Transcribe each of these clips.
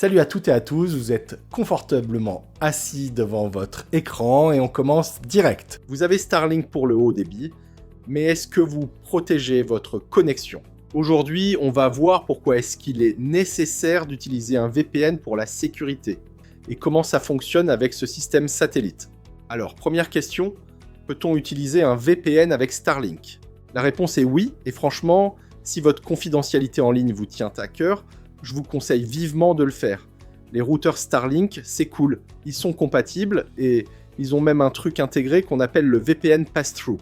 Salut à toutes et à tous, vous êtes confortablement assis devant votre écran et on commence direct. Vous avez Starlink pour le haut débit, mais est-ce que vous protégez votre connexion? Aujourd'hui, on va voir pourquoi est-ce qu'il est nécessaire d'utiliser un VPN pour la sécurité et comment ça fonctionne avec ce système satellite. Alors, première question, peut-on utiliser un VPN avec Starlink? La réponse est oui, et franchement, si votre confidentialité en ligne vous tient à cœur, je vous conseille vivement de le faire. Les routeurs Starlink, c'est cool. Ils sont compatibles et ils ont même un truc intégré qu'on appelle le VPN Pass-Through.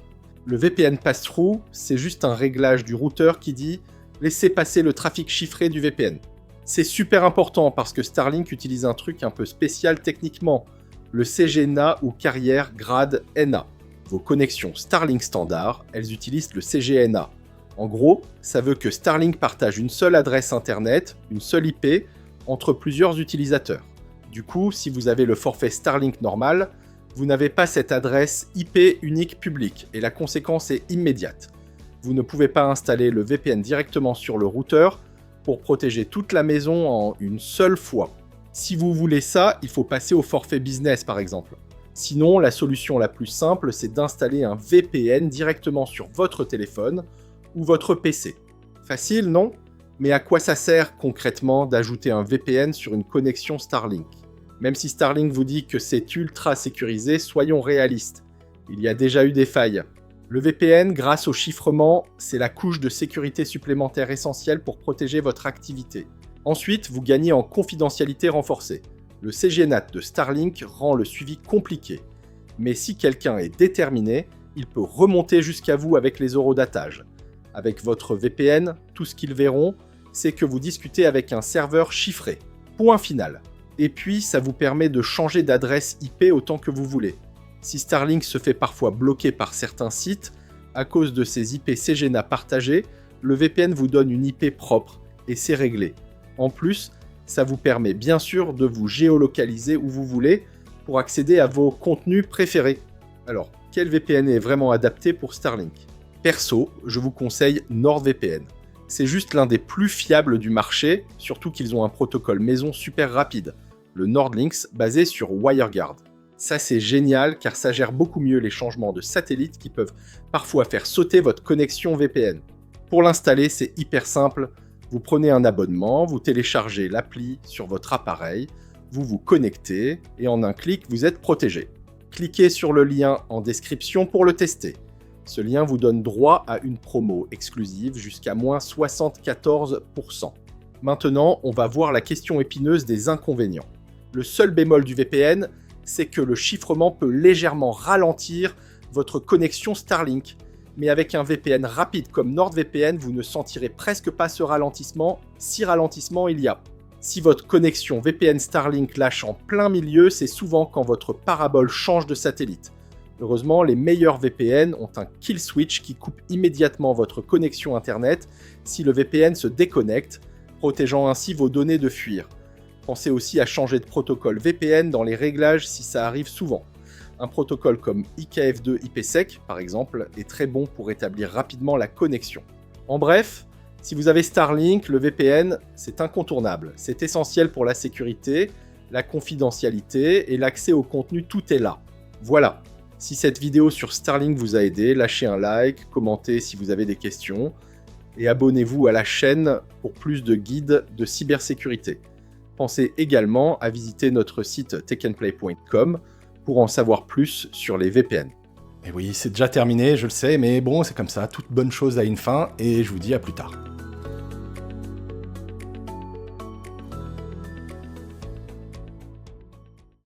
Le VPN Pass-Through, c'est juste un réglage du routeur qui dit « laissez passer le trafic chiffré du VPN ». C'est super important parce que Starlink utilise un truc un peu spécial techniquement, le CGNA ou carrière grade NA. Vos connexions Starlink standard, elles utilisent le CGNA. En gros, ça veut que Starlink partage une seule adresse internet, une seule IP, entre plusieurs utilisateurs. Du coup, si vous avez le forfait Starlink normal, vous n'avez pas cette adresse IP unique publique, et la conséquence est immédiate. Vous ne pouvez pas installer le VPN directement sur le routeur pour protéger toute la maison en une seule fois. Si vous voulez ça, il faut passer au forfait business par exemple. Sinon, la solution la plus simple, c'est d'installer un VPN directement sur votre téléphone, ou votre PC. Facile, non? Mais à quoi ça sert concrètement d'ajouter un VPN sur une connexion Starlink? Même si Starlink vous dit que c'est ultra sécurisé, soyons réalistes. Il y a déjà eu des failles. Le VPN, grâce au chiffrement, c'est la couche de sécurité supplémentaire essentielle pour protéger votre activité. Ensuite, vous gagnez en confidentialité renforcée. Le CGNAT de Starlink rend le suivi compliqué. Mais si quelqu'un est déterminé, il peut remonter jusqu'à vous avec les horodatage. Avec votre VPN, tout ce qu'ils verront, c'est que vous discutez avec un serveur chiffré. Point final. Et puis, ça vous permet de changer d'adresse IP autant que vous voulez. Si Starlink se fait parfois bloquer par certains sites, à cause de ces IP CGNA partagés, le VPN vous donne une IP propre, et c'est réglé. En plus, ça vous permet bien sûr de vous géolocaliser où vous voulez pour accéder à vos contenus préférés. Alors, quel VPN est vraiment adapté pour Starlink ? Perso, je vous conseille NordVPN. C'est juste l'un des plus fiables du marché, surtout qu'ils ont un protocole maison super rapide, le NordLynx basé sur WireGuard. Ça c'est génial car ça gère beaucoup mieux les changements de satellite qui peuvent parfois faire sauter votre connexion VPN. Pour l'installer, c'est hyper simple. Vous prenez un abonnement, vous téléchargez l'appli sur votre appareil, vous vous connectez et en un clic, vous êtes protégé. Cliquez sur le lien en description pour le tester. Ce lien vous donne droit à une promo exclusive jusqu'à moins 74%. Maintenant, on va voir la question épineuse des inconvénients. Le seul bémol du VPN, c'est que le chiffrement peut légèrement ralentir votre connexion Starlink. Mais avec un VPN rapide comme NordVPN, vous ne sentirez presque pas ce ralentissement, si ralentissement il y a. Si votre connexion VPN Starlink lâche en plein milieu, c'est souvent quand votre parabole change de satellite. Heureusement, les meilleurs VPN ont un kill switch qui coupe immédiatement votre connexion Internet si le VPN se déconnecte, protégeant ainsi vos données de fuir. Pensez aussi à changer de protocole VPN dans les réglages si ça arrive souvent. Un protocole comme IKF2 IPsec, par exemple, est très bon pour établir rapidement la connexion. En bref, si vous avez Starlink, le VPN, c'est incontournable. C'est essentiel pour la sécurité, la confidentialité et l'accès au contenu, tout est là. Voilà. Si cette vidéo sur Starlink vous a aidé, lâchez un like, commentez si vous avez des questions et abonnez-vous à la chaîne pour plus de guides de cybersécurité. Pensez également à visiter notre site techandplay.com pour en savoir plus sur les VPN. Et oui, c'est déjà terminé, je le sais, mais bon, c'est comme ça, toute bonne chose a une fin et je vous dis à plus tard.